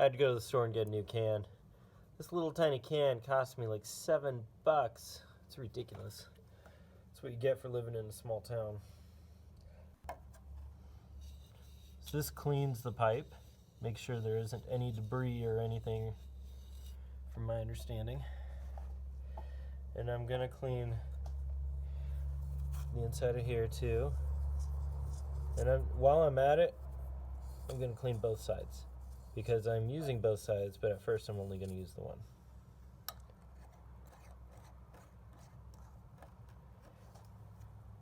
I had to go to the store and get a new can. This little tiny can cost me like $7. It's ridiculous. That's what you get for living in a small town. So this cleans the pipe. Make sure there isn't any debris or anything, from my understanding. And I'm gonna clean the inside of here too. And while I'm at it, I'm gonna clean both sides, because I'm using both sides, but at first I'm only gonna use the one.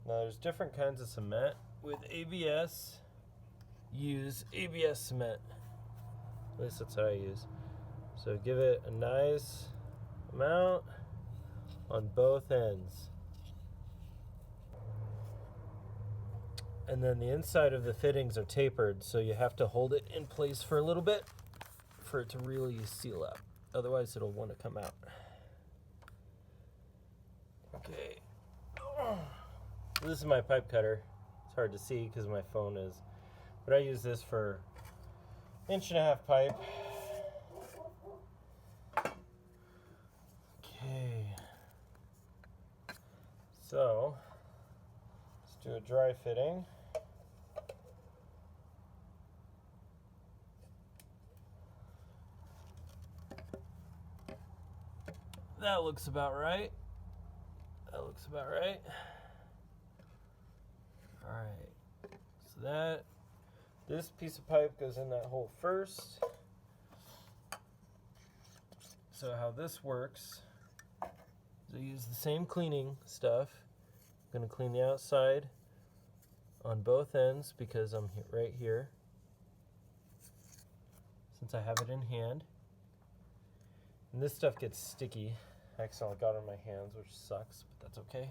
Now there's different kinds of cement. With ABS, use ABS cement. At least that's what I use. So give it a nice amount on both ends. And then the inside of the fittings are tapered, so you have to hold it in place for a little bit for it to really seal up. Otherwise it'll want to come out. Okay. This is my pipe cutter. It's hard to see because my phone is, but I use this for 1.5-inch pipe. Okay. So let's do a dry fitting. That looks about right. That looks about right. All right. So this piece of pipe goes in that hole first. So how this works is I use the same cleaning stuff. I'm going to clean the outside on both ends because I'm right here, since I have it in hand. And this stuff gets sticky. I accidentally got it on my hands, which sucks, but that's okay.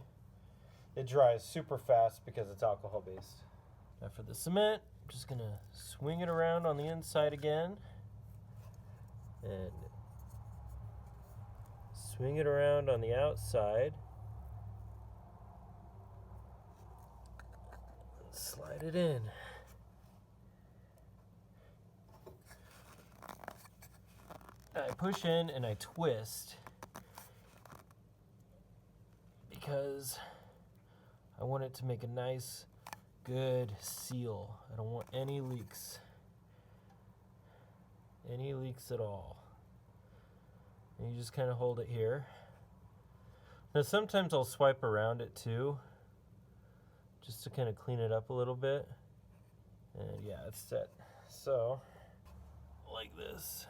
It dries super fast because it's alcohol based. Now for the cement, I'm just going to swing it around on the inside again and swing it around on the outside. Slide it in. I push in and I twist because I want it to make a nice, good seal. I don't want any leaks. Any leaks at all. And you just kind of hold it here. Now sometimes I'll swipe around it too, just to kind of clean it up a little bit. And yeah, it's set. So, like this.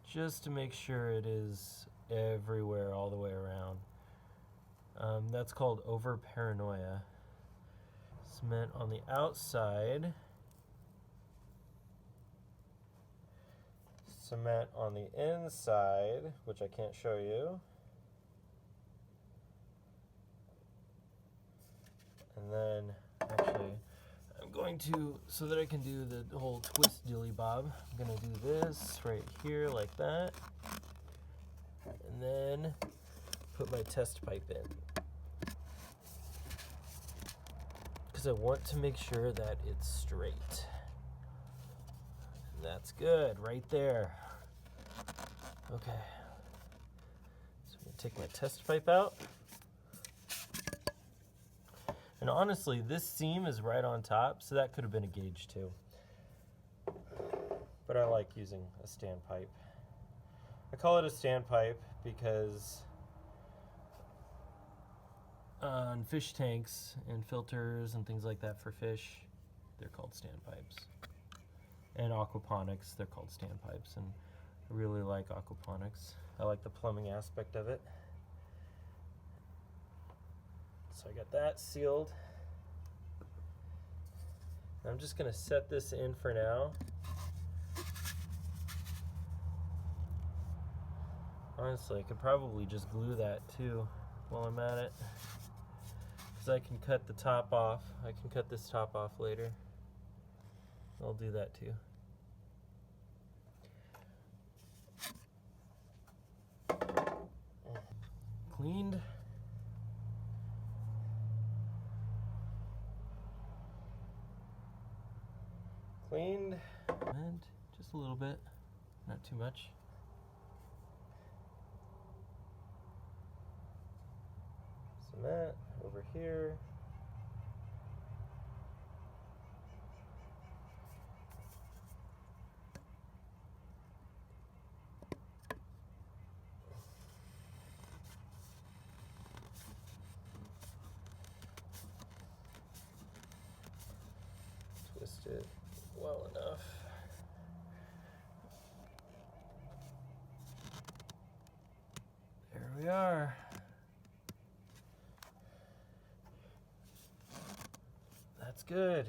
Just to make sure it is everywhere all the way around. That's called over paranoia. Cement on the outside. Cement on the inside, which I can't show you. And then, actually, I'm going to, so that I can do the whole twist dilly bob, I'm going to do this right here like that. And then put my test pipe in. Because I want to make sure that it's straight. And that's good, right there. Okay. So I'm going to take my test pipe out. And honestly, this seam is right on top, so that could have been a gauge too. But I like using a standpipe. I call it a standpipe because on fish tanks and filters and things like that for fish, they're called standpipes. And aquaponics, they're called standpipes. And I really like aquaponics. I like the plumbing aspect of it. So I got that sealed. I'm just going to set this in for now. Honestly, I could probably just glue that too while I'm at it, because I can cut the top off. I can cut this top off later. I'll do that too. Cleaned. cleaned, and just a little bit, not too much. Cement over here. Twist it well enough. There we are. That's good.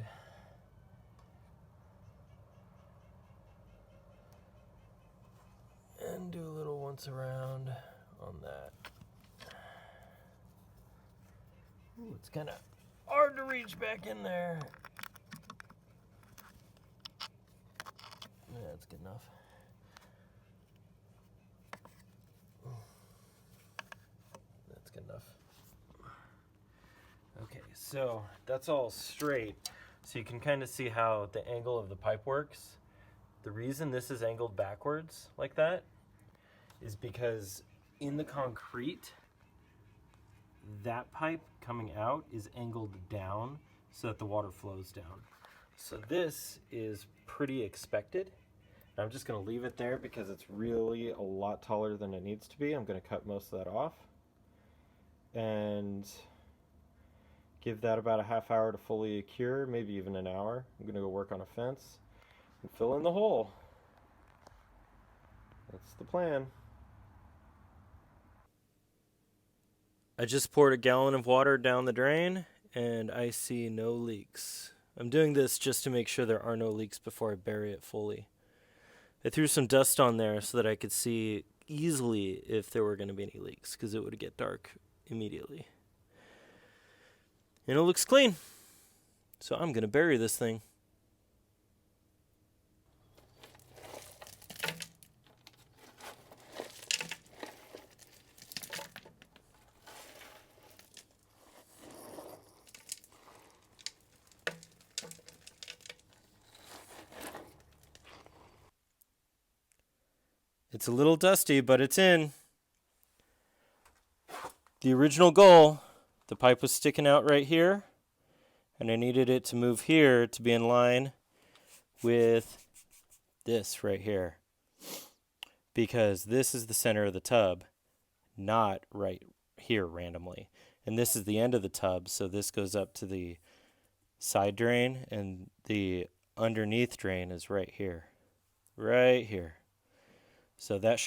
And do a little once around on that. Ooh, it's kind of hard to reach back in there. Yeah, that's good enough. That's good enough. Okay, so that's all straight. So you can kind of see how the angle of the pipe works. The reason this is angled backwards like that is because in the concrete, that pipe coming out is angled down so that the water flows down. So this is pretty expected. I'm just going to leave it there because it's really a lot taller than it needs to be. I'm going to cut most of that off and give that about a half hour to fully cure, maybe even an hour. I'm going to go work on a fence and fill in the hole. That's the plan. I just poured a gallon of water down the drain and I see no leaks. I'm doing this just to make sure there are no leaks before I bury it fully. I threw some dust on there so that I could see easily if there were going to be any leaks because it would get dark immediately. And it looks clean. So I'm going to bury this thing. It's a little dusty, but it's in. The original goal, the pipe was sticking out right here, and I needed it to move here to be in line with this right here. Because this is the center of the tub, not right here randomly. And this is the end of the tub, so this goes up to the side drain, and the underneath drain is right here. Right here. So that should